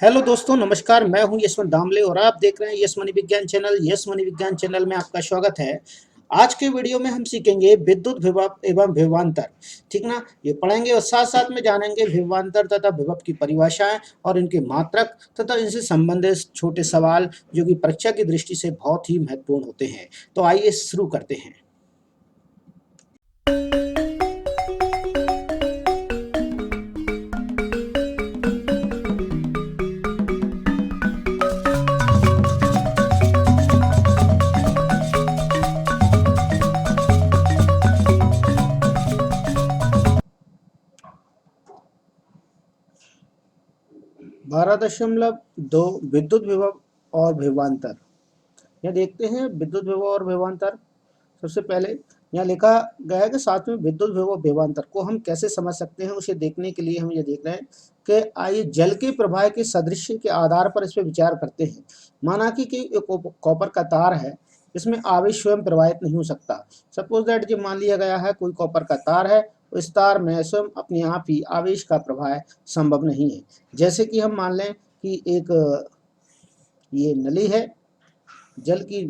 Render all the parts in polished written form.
Hello दोस्तों, नमस्कार। मैं हूं यशवंत दामले और आप देख रहे हैं यस मनी विज्ञान चैनल। यस मनी विज्ञान चैनल में आपका स्वागत है। आज के वीडियो में हम सीखेंगे विद्युत विभव एवं विभवांतर। ठीक ना, ये पढ़ेंगे और साथ साथ में जानेंगे विभवांतर तथा विभव की परिभाषाएं और इनके मात्रक तथा इनसे संबंधित छोटे सवाल जो कि परीक्षा की दृष्टि से बहुत ही महत्वपूर्ण होते हैं। तो आइए शुरू करते हैं। 12.2 विद्युत विभव और विभवांतर। यह देखते हैं विद्युत विभव और विभवांतर। सबसे पहले यहाँ लिखा गया है कि साथ में विद्युत विभव विभवांतर को हम कैसे समझ सकते हैं, उसे देखने के लिए हम ये देख रहे हैं कि आइए जल के प्रवाह के सदृश्य के आधार पर इस पर विचार करते हैं। माना कि एक कॉपर का तार है, इसमें आवेश स्वयं प्रवाहित नहीं हो सकता। सपोज दैट जो मान लिया गया है कोई कॉपर का तार है, तो इस तार में स्वयं अपने आप ही आवेश का प्रवाह संभव नहीं है। जैसे कि हम मान लें कि एक ये नली है जल की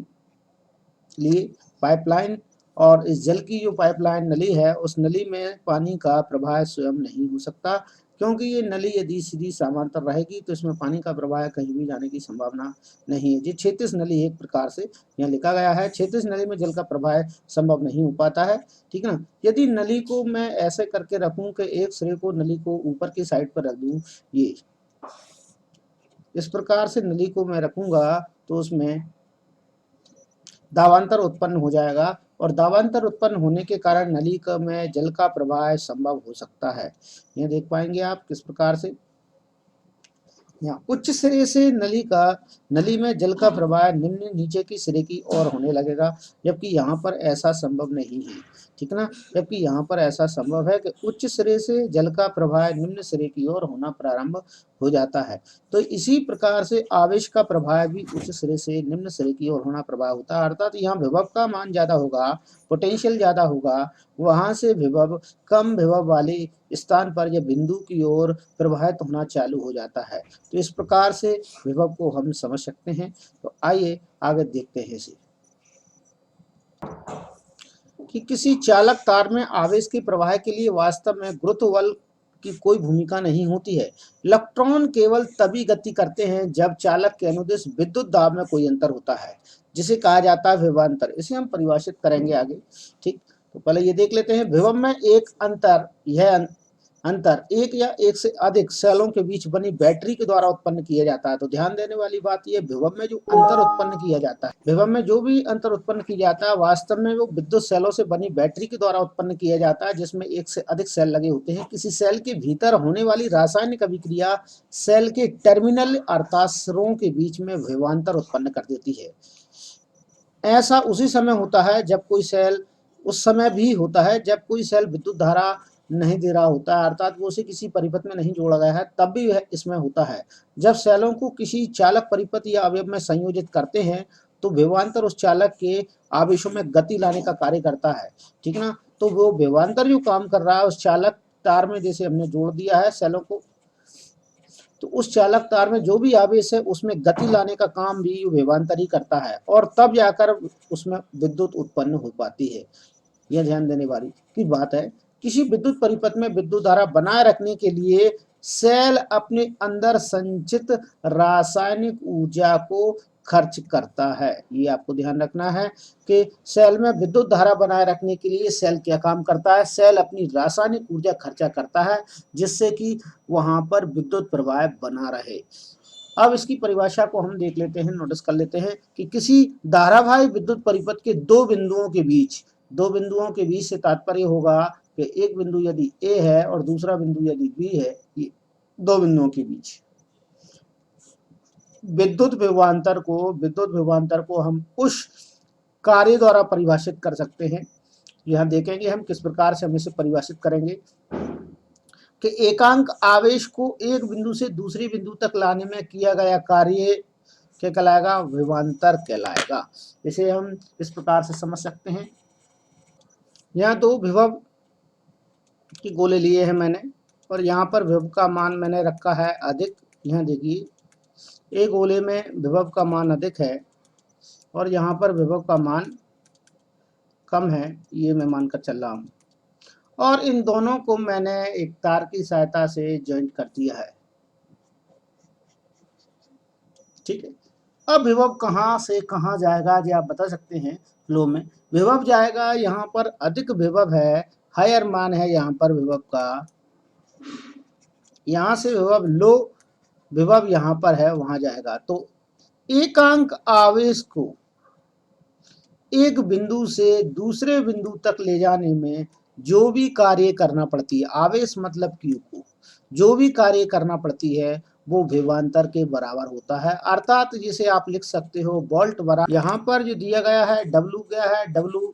लिए पाइपलाइन, और इस जल की जो पाइपलाइन नली है उस नली में पानी का प्रवाह स्वयं नहीं हो सकता, क्योंकि ये नली यदि सीधी समांतर रहेगी तो इसमें पानी का प्रवाह कहीं भी जाने की संभावना नहीं है। ये क्षैतिज नली एक प्रकार से यहाँ लिखा गया है, क्षैतिज नली में जल का प्रवाह संभव नहीं हो पाता है। ठीक है ना, यदि नली को मैं ऐसे करके रखूं कि एक सिरे को नली को ऊपर की साइड पर रख दूं, ये इस प्रकार से नली को मैं रखूंगा तो उसमें दावांतर उत्पन्न हो जाएगा, और दावांतर उत्पन्न होने के कारण नली का में जल का प्रवाह संभव हो सकता है। ये देख पाएंगे आप किस प्रकार से यहाँ उच्च सिरे से नली में जल का प्रवाह निम्न नीचे की सिरे की ओर होने लगेगा, जबकि यहाँ पर ऐसा संभव नहीं है। ठीक ना, जबकि यहाँ पर ऐसा संभव है कि उच्च सिरे से जल का प्रवाह निम्न सिरे की ओर होना प्रारंभ हो जाता है। तो इसी प्रकार से आवेश का प्रवाह भी उच्च सिरे से निम्न सिरे की ओर होना प्रवाह होता है, अर्थात यहाँ विभव का मान ज्यादा होगा, पोटेंशियल ज्यादा होगा, वहां से विभव कम विभव वाले स्थान पर यह बिंदु की ओर प्रवाहित होना चालू हो जाता है। तो इस प्रकार से विभव को हम समझ सकते हैं। तो आइए आगे देखते हैं इसे कि किसी चालक तार में आवेश के प्रवाह के लिए वास्तव में गुरुत्व बल की कोई भूमिका नहीं होती है। इलेक्ट्रॉन केवल तभी गति करते हैं जब चालक के अनुदिश विद्युत दाब में कोई अंतर होता है, जिसे कहा जाता है विभवांतर। इसे हम परिभाषित करेंगे आगे। ठीक, तो पहले ये देख लेते हैं विभव में एक अंतर। यह अंतर एक या एक से अधिक सेलों के बीच बनी बैटरी के द्वारा उत्पन्न किया जाता है। तो ध्यान देने वाली बात यह, विभव में जो अंतर उत्पन्न किया जाता है, विभव में जो भी अंतर उत्पन्न किया जाता है वास्तव में वो विद्युत सेलों से बनी बैटरी के द्वारा उत्पन्न किया जाता है, जिसमें एक से अधिक सेल लगे होते हैं। किसी सेल के भीतर होने वाली रासायनिक अभिक्रिया सेल के टर्मिनल अर्थात सिरों के बीच में विभवांतर उत्पन्न कर देती है। ऐसा उसी समय होता है जब कोई सेल उस समय भी होता है जब कोई सेल विद्युत धारा नहीं दे रहा होता है, अर्थात वो उसे किसी परिपथ में नहीं जोड़ा गया है, तब भी यह इसमें होता है। जब सेलों को किसी चालक परिपथ या अवयव में संयोजित करते हैं तो विभवांतर उस चालक के आवेशों में गति लाने का कार्य करता है। ठीक ना, तो वो विभवांतर जो काम कर रहा है उस चालक तार में, जैसे हमने जोड़ दिया है सेलों को, तो उस चालक तार में जो भी आवेश है उसमें गति लाने का काम भी विभवांतर ही करता है, और तब जाकर उसमें विद्युत उत्पन्न हो पाती है। यह ध्यान देने वाली की बात है। किसी विद्युत परिपथ में विद्युत धारा बनाए रखने के लिए सेल अपने अंदर संचित रासायनिक ऊर्जा को खर्च करता है। ये आपको ध्यान रखना है कि सेल में विद्युत धारा बनाए रखने के लिए सेल क्या काम करता है, सेल अपनी रासायनिक ऊर्जा खर्चा करता है, जिससे कि वहां पर विद्युत प्रवाह बना रहे। अब इसकी परिभाषा को हम देख लेते हैं, नोटिस कर लेते हैं कि किसी धारावाही विद्युत परिपथ के दो बिंदुओं के बीच से तात्पर्य होगा कि एक बिंदु यदि ए है और दूसरा बिंदु यदि बी है, ये दो बिंदुओं के बीच विद्युत विभवांतर को हम उस कार्य द्वारा परिभाषित कर सकते हैं। यहां देखेंगे हम किस प्रकार से हम इसे परिभाषित करेंगे कि एकांक आवेश को एक बिंदु से दूसरे बिंदु तक लाने में किया गया कार्य क्या कहलाएगा, विभवांतर कहलाएगा। इसे हम इस प्रकार से समझ सकते हैं। यहाँ दो विभव के गोले लिए हैं मैंने, और यहाँ पर विभव का मान मैंने रखा है अधिक। यहाँ देखिए एक गोले में विभव का मान अधिक है और यहाँ पर विभव का मान कम है, ये मैं मानकर चल रहा हूँ, और इन दोनों को मैंने एक तार की सहायता से जॉइंट कर दिया है। ठीक है, अब विभव कहाँ से कहाँ जाएगा ये आप बता सकते हैं। फ्लो में विभव जाएगा, यहाँ पर अधिक विभव है, हायर मान है यहाँ पर विभव का, यहाँ से विभव लो विभव यहाँ पर है, वहां जाएगा। तो एकांक आवेश को एक बिंदु से दूसरे बिंदु तक ले जाने में जो भी कार्य करना पड़ती है, आवेश मतलब क्यू को जो भी कार्य करना पड़ती है वो विभवांतर के बराबर होता है। अर्थात जिसे आप लिख सकते हो वोल्ट बराबर, यहाँ पर जो दिया गया है डब्लू गया है, डब्लू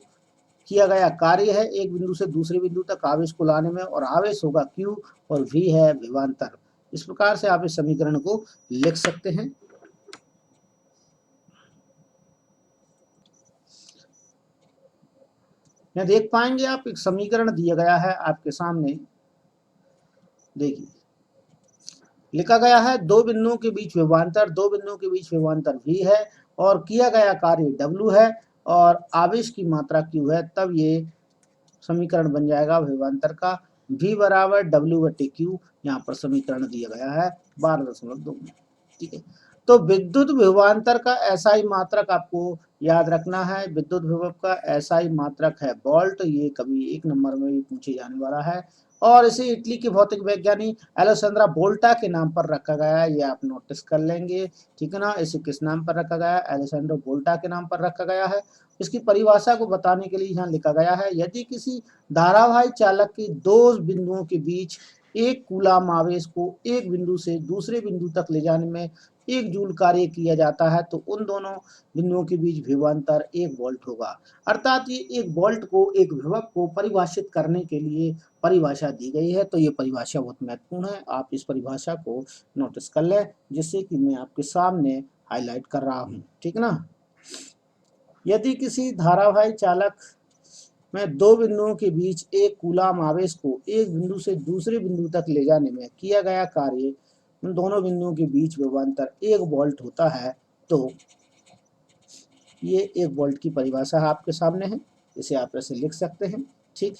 किया गया कार्य है एक बिंदु से दूसरे बिंदु तक आवेश को लाने में, और आवेश होगा क्यू और वी है विभवांतर। इस प्रकार से आप इस समीकरण को लिख सकते हैं। यहाँ देख पाएंगे आप एक समीकरण दिया गया है आपके सामने, देखिए लिखा गया है दो बिंदुओं के बीच विभवांतर, दो बिंदुओं के बीच विभवांतर v है और किया गया कार्य w है और आवेश की मात्रा q है, तब ये समीकरण बन जाएगा विभवांतर का v बराबर w बटे q। यहाँ पर समीकरण दिया गया है 12.2 में। ठीक है, तो विद्युत विभवांतर का एसआई मात्रक आपको याद रखना है। विद्युत विभव का एसआई मात्रक है वोल्ट, ये कभी एक नंबर में भी पूछे जाने वाला है, और इसे इटली के भौतिक वैज्ञानिक एलेसेंद्रो वोल्टा के नाम पर रखा गया है, ये आप नोटिस कर लेंगे। ठीक है ना, इसे किस नाम पर रखा गया है, एलेसेंद्रो वोल्टा के नाम पर रखा गया है। इसकी परिभाषा को बताने के लिए यहाँ लिखा गया है, यदि किसी धारावाही चालक के दो बिंदुओं के बीच एक कूलाम आवेश को एक बिंदु से दूसरे बिंदु तक ले जाने में एक जूल कार्य किया जाता है तो उन दोनों बिंदुओं के बीच विभवांतर 1 वोल्ट होगा। अर्थात ये 1 वोल्ट को एक विभव को परिभाषित करने के लिए परिभाषा दी गई है। तो ये परिभाषा बहुत महत्वपूर्ण है, आप इस परिभाषा को नोटिस कर लें, जिससे कि मैं आपके सामने हाईलाइट कर रहा हूँ। ठीक ना, यदि किसी धारावाही चालक में दो बिंदुओं के बीच एक कूलाम आवेश को एक बिंदु से दूसरे बिंदु तक ले जाने में किया गया कार्य उन दोनों बिंदुओं के बीच विभवांतर 1 वोल्ट होता है, तो ये 1 वोल्ट की परिभाषा आपके सामने है, इसे आप ऐसे लिख सकते हैं। ठीक,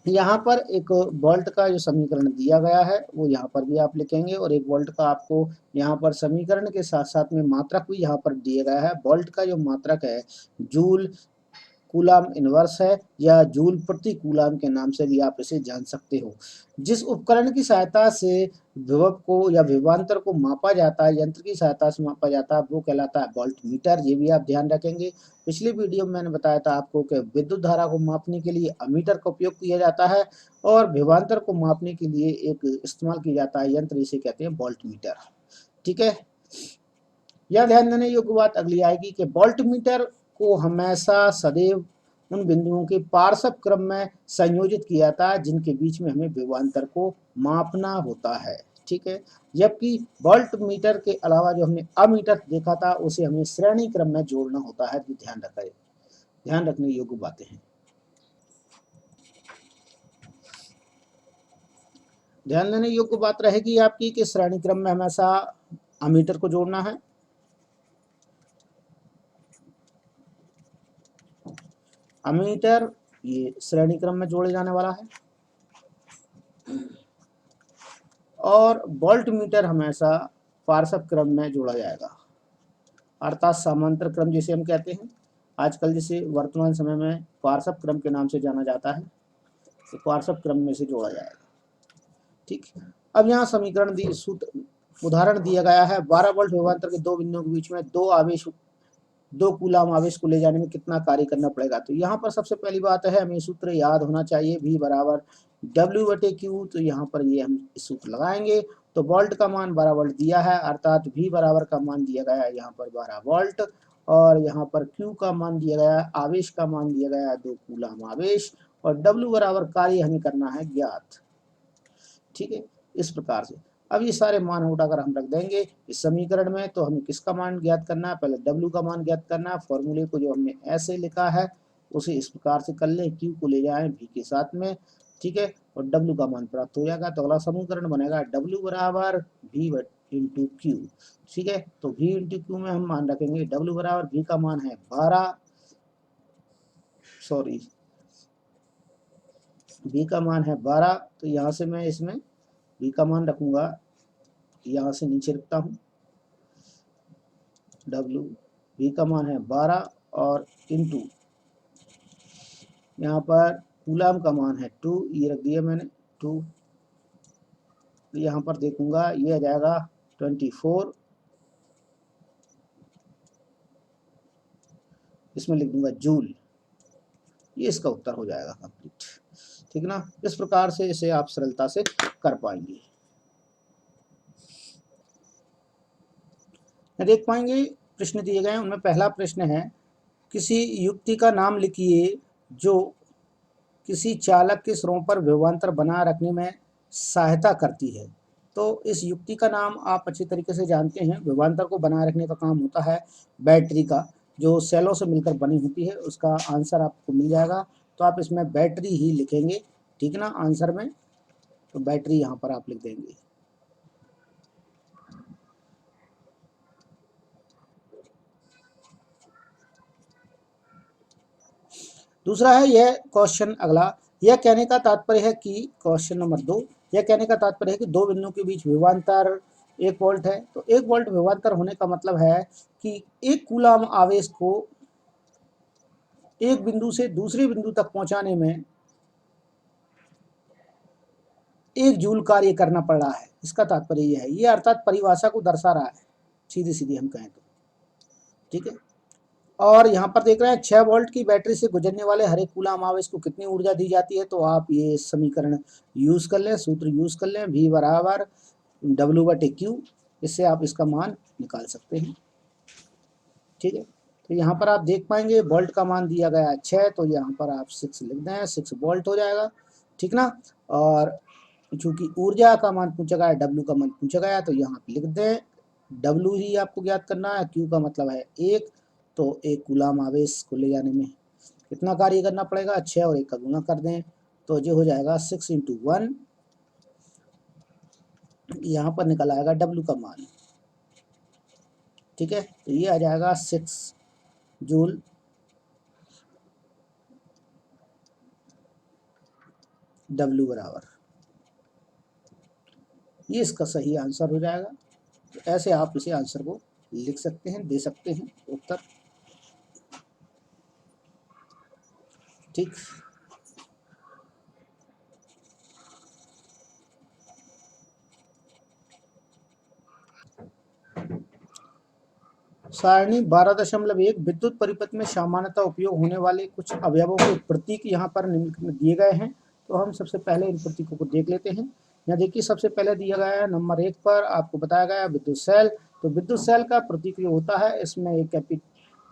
यहाँ पर एक वोल्ट का जो समीकरण दिया गया है वो यहाँ पर भी आप लिखेंगे, और 1 वोल्ट का आपको यहाँ पर समीकरण के साथ साथ में मात्रक भी यहाँ पर दिया गया है। वोल्ट का जो मात्रक है जूल कूलाम इनवर्स है या जूल प्रति कूलाम के नाम से भी आप इसे जान सकते हो। जिस उपकरण की सहायता से विभव को या विभवांतर को मापा जाता है, यंत्र की सहायता से मापा जाता है, वो कहलाता है वोल्ट मीटर। ये भी आप ध्यान रखेंगे। पिछले वीडियो में मैंने बताया था आपको कि विद्युत धारा को मापने के लिए अमीटर का उपयोग किया जाता है और विभवांतर को मापने के लिए एक इस्तेमाल किया जाता है यंत्र, इसे कहते हैं वोल्ट मीटर। ठीक है, यह ध्यान देने योग्य बात अगली आएगी कि वोल्ट मीटर को हमेशा सदैव उन बिंदुओं के पार्श्व क्रम में संयोजित किया जाता है जिनके बीच में हमें विभवांतर को मापना होता है। ठीक है, जबकि वोल्ट मीटर के अलावा जो हमने अमीटर देखा था उसे हमें श्रेणी क्रम में जोड़ना होता है। तो ध्यान रखने योग्य बातें हैं। ध्यान देने योग्य बात रहेगी आपकी कि श्रेणी क्रम में हमेशा अमीटर को जोड़ना है। अमीटर ये श्रेणी क्रम में जोड़े जाने वाला है और वोल्ट मीटर हमेशा पार्श्व क्रम में जोड़ा जाएगा, अर्थात समांतर क्रम जिसे हम कहते हैं। आजकल जिसे वर्तमान समय में पार्श्व क्रम के नाम से जाना जाता है, तो पार्श्व क्रम में से जोड़ा जाएगा। ठीक, अब यहाँ समीकरण दी सूत्र उदाहरण दिया गया है 12 वोल्ट विभवांतर के दो बिंदुओं के बीच में दो कूलाम आवेश को ले जाने में कितना कार्य करना पड़ेगा। तो यहाँ पर सबसे पहली बात है हमें सूत्र याद होना चाहिए, V बराबर W बटे Q। तो यहाँ पर ये हम सूत्र लगाएंगे। तो वोल्ट का मान 12 वोल्ट दिया है, अर्थात V बराबर का मान दिया गया है यहाँ पर 12 वोल्ट, और यहाँ पर Q का मान दिया गया है, आवेश का मान दिया गया है 2 कूलाम आवेश, और W बराबर कार्य हमें करना है ज्ञात। ठीक है, इस प्रकार से अब ये सारे मान उठाकर हम रख देंगे इस समीकरण में। तो हमें किसका मान ज्ञात करना है, पहले W का मान ज्ञात करना है। फॉर्मूले को जो हमने ऐसे लिखा है उसे इस प्रकार से कर लें, Q को ले जाएं V के साथ में। ठीक है, और W का मान प्राप्त हो जाएगा। तो अगला समीकरण बनेगा W बराबर इंटू क्यू। ठीक है, तो V इंटू क्यू में हम मान रखेंगे W बराबर V का मान है 12, सॉरी V का मान है 12, तो यहाँ से मैं इसमें V का मान रखूंगा, यहाँ से नीचे रखता हूँ W, V का मान है 12 और इंटू यहाँ पर कूलाम का मान है 2, ये रख दिया मैंने 2, यहाँ पर देखूंगा ये आ जाएगा 24, इसमें लिख दूंगा जूल, ये इसका उत्तर हो जाएगा कंप्लीट। ठीक ना, इस प्रकार से इसे आप सरलता से कर पाएंगे। देख पाएंगे प्रश्न दिए गए हैं, उनमें पहला प्रश्न है किसी युक्ति का नाम लिखिए जो किसी चालक के सिरों पर विभवांतर बनाए रखने में सहायता करती है। तो इस युक्ति का नाम आप अच्छी तरीके से जानते हैं, विभवांतर को बनाए रखने का काम होता है बैटरी का, जो सेलों से मिलकर बनी होती है, उसका आंसर आपको मिल जाएगा। तो आप इसमें बैटरी ही लिखेंगे, ठीक ना, आंसर में तो बैटरी यहाँ पर आप लिख देंगे। दूसरा है यह क्वेश्चन अगला, यह कहने का तात्पर्य है कि क्वेश्चन नंबर 2, यह कहने का तात्पर्य है कि दो बिंदुओं के बीच विभवांतर 1 वोल्ट है। तो 1 वोल्ट विभवांतर होने का मतलब है कि 1 कूलाम आवेश को एक बिंदु से दूसरे बिंदु तक पहुंचाने में 1 जूल कार्य करना पड़ रहा है। इसका तात्पर्य यह है, ये अर्थात परिभाषा को दर्शा रहा है, सीधी सीधी हम कहें तो। ठीक है, और यहाँ पर देख रहे हैं 6 वोल्ट की बैटरी से गुजरने वाले हर एक कूलाम आवेश को कितनी ऊर्जा दी जाती है। तो आप ये समीकरण यूज कर लें, सूत्र यूज कर लें, V बराबर W/Q, इससे आप इसका मान निकाल सकते हैं। ठीक है, तो यहाँ पर आप देख पाएंगे वोल्ट का मान दिया गया है 6, तो यहाँ पर आप 6 लिख दें, 6 वोल्ट हो जाएगा। ठीक ना, और चूंकि ऊर्जा का मान पूछा गया है, W का मान पूछा गया है, तो यहाँ पे लिख दें, W ही आपको ज्ञात करना है, Q का मतलब है 1, तो 1 कूलाम आवेश को ले जाने में कितना कार्य करना पड़ेगा, 6 और 1 का गुणा कर दें, तो जो हो जाएगा 6 × 1, यहाँ पर निकल आएगा W का मान। ठीक है, तो ये आ जाएगा 6 जूल W बराबर, ये इसका सही आंसर हो जाएगा। तो ऐसे आप इसे आंसर को लिख सकते हैं, दे सकते हैं उत्तर। ठीक, सारणी 12.1 विद्युत परिपथ में सामान्यतः उपयोग होने वाले कुछ अवयवों के प्रतीक यहाँ पर निम्नलिखित में दिए गए हैं। तो हम सबसे पहले इन प्रतीकों को देख लेते हैं। यहाँ देखिए सबसे पहले दिया गया है नंबर 1 पर आपको बताया गया विद्युत सेल। तो विद्युत सेल का प्रतीक जो होता है, इसमें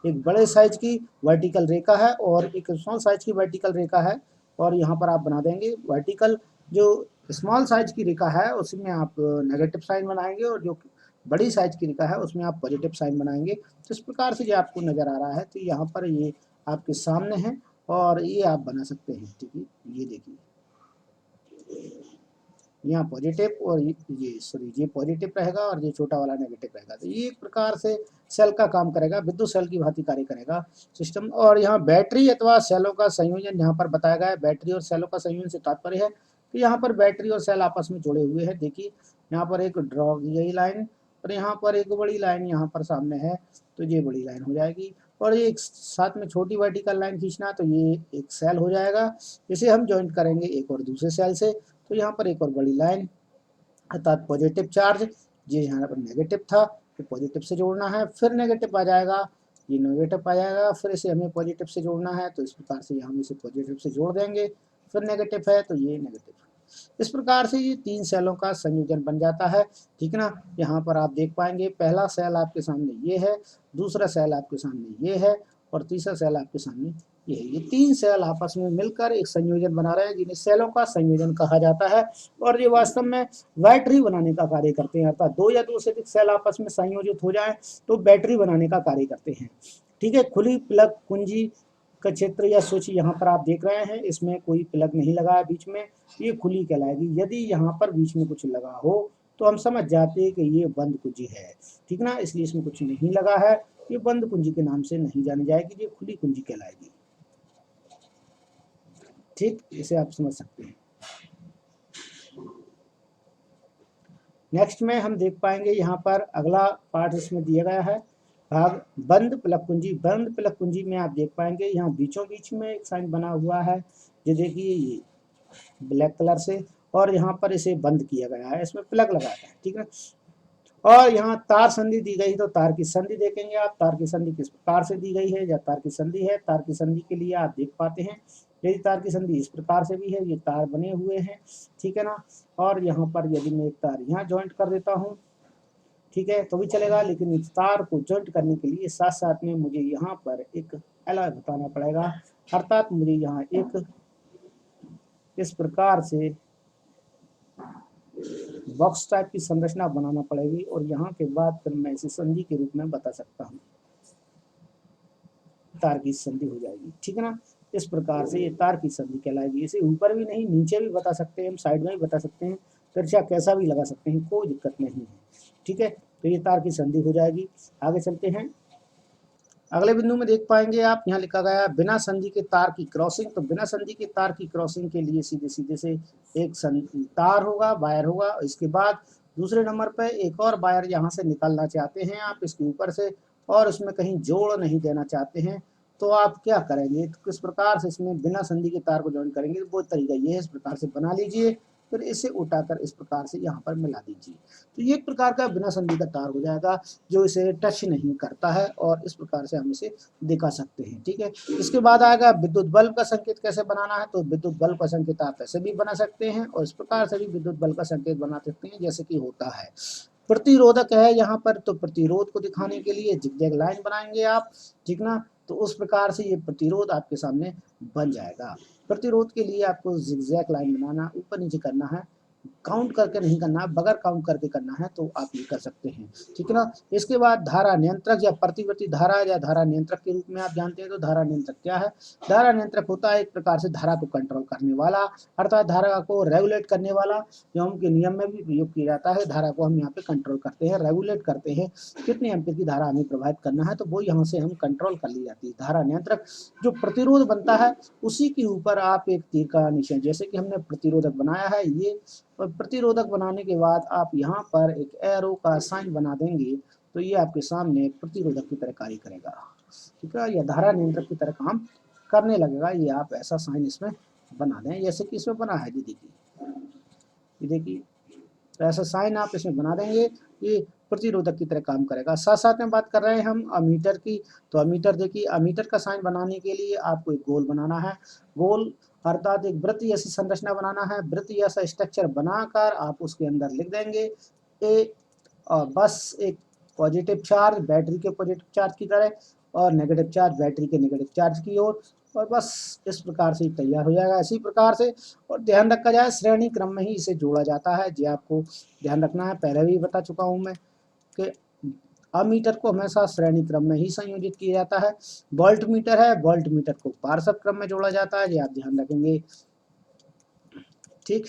एक बड़े साइज की वर्टिकल रेखा है और एक स्मॉल साइज की वर्टिकल रेखा है, और यहाँ पर आप बना देंगे वर्टिकल जो स्मॉल साइज की रेखा है उसमें आप नेगेटिव साइन बनाएंगे, और जो बड़ी साइज की रेखा है उसमें आप पॉजिटिव साइन बनाएंगे। तो इस प्रकार से जो आपको नजर आ रहा है, तो यहाँ पर ये आपके सामने है और ये आप बना सकते हैं। ठीक है, ये देखिए यहाँ पॉजिटिव और ये पॉजिटिव रहेगा और ये छोटा वाला नेगेटिव रहेगा। तो ये एक प्रकार से सेल का काम करेगा, विद्युत सेल की भांति कार्य करेगा सिस्टम। और यहाँ बैटरी अथवा सेलों का संयोजन यहाँ पर बताया गया है। बैटरी और सेलों का संयोजन से तात्पर्य है कि यहाँ पर बैटरी और सेल आपस में जुड़े हुए हैं। देखिए यहाँ पर एक ड्रॉ की गई लाइन और यहाँ पर एक बड़ी लाइन यहाँ पर सामने है, तो ये बड़ी लाइन हो जाएगी, और ये एक साथ में छोटी वर्टिकल लाइन खींचना, तो ये एक सेल हो जाएगा। इसे हम ज्वाइंट करेंगे एक और दूसरे सेल से, तो यहाँ पर एक और बड़ी लाइन अर्थात पॉजिटिव चार्ज, ये यहाँ पर नेगेटिव था, तो पॉजिटिव से जोड़ना है, फिर नेगेटिव आ जाएगा, ये नेगेटिव आ जाएगा, फिर इसे हमें पॉजिटिव से जोड़ना है, तो इस प्रकार से हम इसे पॉजिटिव से जोड़ देंगे, फिर नेगेटिव है तो ये नेगेटिव। इस प्रकार से ये 3 सेलों का संयोजन बन जाता है। ठीक ना, यहाँ पर आप देख पाएंगे पहला सेल आपके सामने ये है, दूसरा सेल आपके सामने ये है, और तीसरा सेल आपके सामने ये है। ये 3 सेल आपस में मिलकर एक संयोजन बना रहे हैं, जिन्हें सेलों का संयोजन कहा जाता है, और ये वास्तव में बैटरी बनाने का कार्य करते हैं। अर्थात 2 या 2 से अधिक सेल आपस में संयोजित हो जाएं तो बैटरी बनाने का कार्य करते हैं। ठीक है, खुली प्लग कुंजी का क्षेत्र या स्विच यहाँ पर आप देख रहे हैं, इसमें कोई प्लग नहीं लगा है बीच में, ये खुली कहलाएगी। यदि यहाँ पर बीच में कुछ लगा हो तो हम समझ जाते हैं कि ये बंद कुंजी है, ठीक ना। इसलिए इसमें कुछ नहीं लगा है, ये बंद कुंजी के नाम से नहीं जानी जाएगी, ये खुली कुंजी कहलाएगी। ठीक, इसे आप समझ सकते हैं। नेक्स्ट में हम देख पाएंगे यहाँ पर अगला पार्ट इसमें दिया गया है, भाग बंद प्लग कुंजी। बंद प्लग कुंजी में आप देख पाएंगे यहाँ बीचों बीच में एक साइन बना हुआ है, ये देखिए ब्लैक कलर से, और यहाँ पर इसे बंद किया गया है, इसमें प्लग लगाया है, ठीक है। और यहाँ तार संधि दी गई, तो तार की संधि देखेंगे आप, तार की संधि किस प्रकार से दी गई है, या तार की संधि है। तार की संधि के लिए आप देख पाते हैं, यदि तार की संधि इस प्रकार से भी है, ये तार बने हुए हैं, ठीक है ना। और यहाँ पर यदि मैं एक तार यहाँ ज्वाइंट कर देता हूँ, ठीक है, तो भी चलेगा, लेकिन इस तार को ज्वाइंट करने के लिए साथ साथ में मुझे यहाँ पर एक एलॉय बताना पड़ेगा, अर्थात मुझे यहाँ एक इस प्रकार से बॉक्स टाइप की संरचना बनाना पड़ेगी, और यहाँ के बाद फिर मैं इसे संधि के रूप में बता सकता हूँ, तार की संधि हो जाएगी, ठीक है ना। इस प्रकार से ये तार की संधि कहलाएगी। इसे ऊपर भी नहीं नीचे भी बता सकते हैं, हम साइड में भी बता सकते हैं, तिरछा कैसा भी लगा सकते हैं, कोई दिक्कत नहीं है, ठीक है। तो ये तार की संधि हो जाएगी। आगे चलते हैं, अगले बिंदु में देख पाएंगे आप, यहाँ लिखा गया है बिना संधि के तार की क्रॉसिंग। तो बिना संधि के तार की क्रॉसिंग के लिए सीधे सीधे से एक तार होगा, वायर होगा, इसके बाद दूसरे नंबर पे एक और वायर यहाँ से निकालना चाहते हैं आप इसके ऊपर से, और उसमें कहीं जोड़ नहीं देना चाहते हैं, तो आप क्या करेंगे, तो किस प्रकार से इसमें बिना संधि के तार को ज्वाइन करेंगे, वो तरीका ये है, इस प्रकार से बना लीजिए, फिर इसे उठाकर इस प्रकार से यहाँ पर मिला दीजिए, तो ये एक प्रकार का बिना संधि का तार हो जाएगा, जो इसे टच नहीं करता है, और इस प्रकार से हम इसे दिखा सकते हैं, ठीक है। इसके बाद आएगा विद्युत बल्ब का संकेत कैसे बनाना है। तो विद्युत बल्ब का संकेत आप ऐसे भी बना सकते हैं, और इस प्रकार से भी विद्युत बल्ब का संकेत बना सकते हैं, जैसे कि होता है। प्रतिरोधक है यहाँ पर, तो प्रतिरोध को दिखाने के लिए जिगजैग लाइन बनाएंगे आप, ठीक ना। तो उस प्रकार से ये प्रतिरोध आपके सामने बन जाएगा। प्रतिरोध के लिए आपको जिगजैग लाइन बनाना, ऊपर नीचे करना है, काउंट करके नहीं करना, बगैर काउंट करके करना है, तो आप ये कर सकते हैं, ठीक है ना। इसके बाद धारा नियंत्रक या प्रतिवर्ती धारा या धारा नियंत्रक के रूप में आप जानते हैं। तो धारा नियंत्रक क्या है, धारा नियंत्रक होता है एक प्रकार से धारा को कंट्रोल करने वाला, अर्थात धारा को रेगुलेट करने वाला, जो हम के नियम में भी प्रयोग किया जाता है। धारा को हम यहाँ पे कंट्रोल करते हैं, रेगुलेट करते हैं, कितने एम्पीयर की धारा हमें प्रभावित करना है, तो वो यहाँ से हम कंट्रोल कर ली जाती है। धारा नियंत्रक जो प्रतिरोध बनता है, उसी के ऊपर आप एक तीर का निशान, जैसे कि हमने प्रतिरोधक बनाया है ये, और प्रतिरोधक बनाने के बाद आप यहाँ पर एक एरो का साइन बना देंगे, तो ये आपके सामने प्रतिरोधक की तरह कार्य करेगा, ठीक है, या धारा नियंत्रक की तरह काम करने लगेगा। ये आप ऐसा साइन इसमें बना दें, जैसे कि इसमें बना है, ये देखिए, तो ऐसा साइन आप इसमें बना देंगे, ये प्रतिरोधक की तरह काम करेगा। साथ साथ में बात कर रहे हैं हम अमीटर की। तो अमीटर देखिए, अमीटर का साइन बनाने के लिए आपको एक गोल बनाना है, गोल अर्थात एक वृत्त जैसी संरचना बनाना है। वृत्त जैसा स्ट्रक्चर बनाकर आप उसके अंदर लिख देंगे ए, और बस एक पॉजिटिव चार्ज बैटरी के पॉजिटिव चार्ज की तरह, और नेगेटिव चार्ज बैटरी के नेगेटिव चार्ज की ओर, और बस इस प्रकार से तैयार हो जाएगा, इसी प्रकार से। और ध्यान रखा जाए, श्रेणी क्रम में ही इसे जोड़ा जाता है, ये आपको ध्यान रखना है। पहले भी बता चुका हूँ मैं कि अमीटर को हमेशा श्रेणी क्रम में ही संयोजित किया जाता है। वोल्ट मीटर है, वोल्ट मीटर को पार्श्व क्रम में जोड़ा जाता है, ये आप ध्यान रखेंगे, ठीक।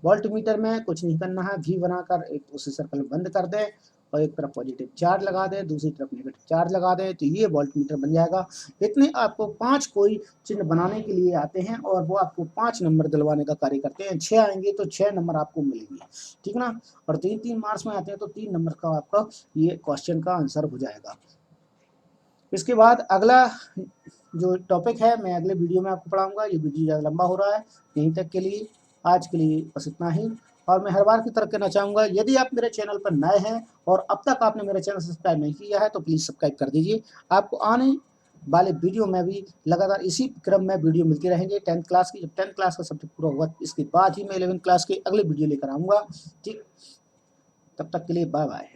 वोल्ट मीटर में कुछ नहीं करना है, वी बनाकर एक उसे सर्कल बंद कर दें, और एक तरफ पॉजिटिव चार्ज लगा दें, दूसरी तरफ नेगेटिव चार्ज लगा दें, तो ये वोल्ट मीटर बन जाएगा। इतने आपको 5 कोई चिन्ह बनाने के लिए आते हैं, और वो आपको 5 नंबर दिलवाने का कार्य करते हैं। 6 आएंगे तो 6 नंबर आपको मिलेंगे, ठीक ना। और 3-3 मार्क्स में आते हैं तो 3 नंबर का आपका ये क्वेश्चन का आंसर हो जाएगा। इसके बाद अगला जो टॉपिक है, मैं अगले वीडियो में आपको पढ़ाऊंगा। ये वीडियो ज़्यादा लंबा हो रहा है, यहीं तक के लिए आज के लिए बस इतना ही। और मैं हर बार की तरह कहना चाहूँगा, यदि आप मेरे चैनल पर नए हैं और अब तक आपने मेरा चैनल सब्सक्राइब नहीं किया है, तो प्लीज़ सब्सक्राइब कर दीजिए। आपको आने वाले वीडियो में भी लगातार इसी क्रम में वीडियो मिलती रहेंगे। 10th क्लास की, जब 10th क्लास का सब्जेक्ट पूरा होगा, इसके बाद ही मैं 11th क्लास के अगले वीडियो लेकर आऊँगा, ठीक। तब तक के लिए बाय बाय।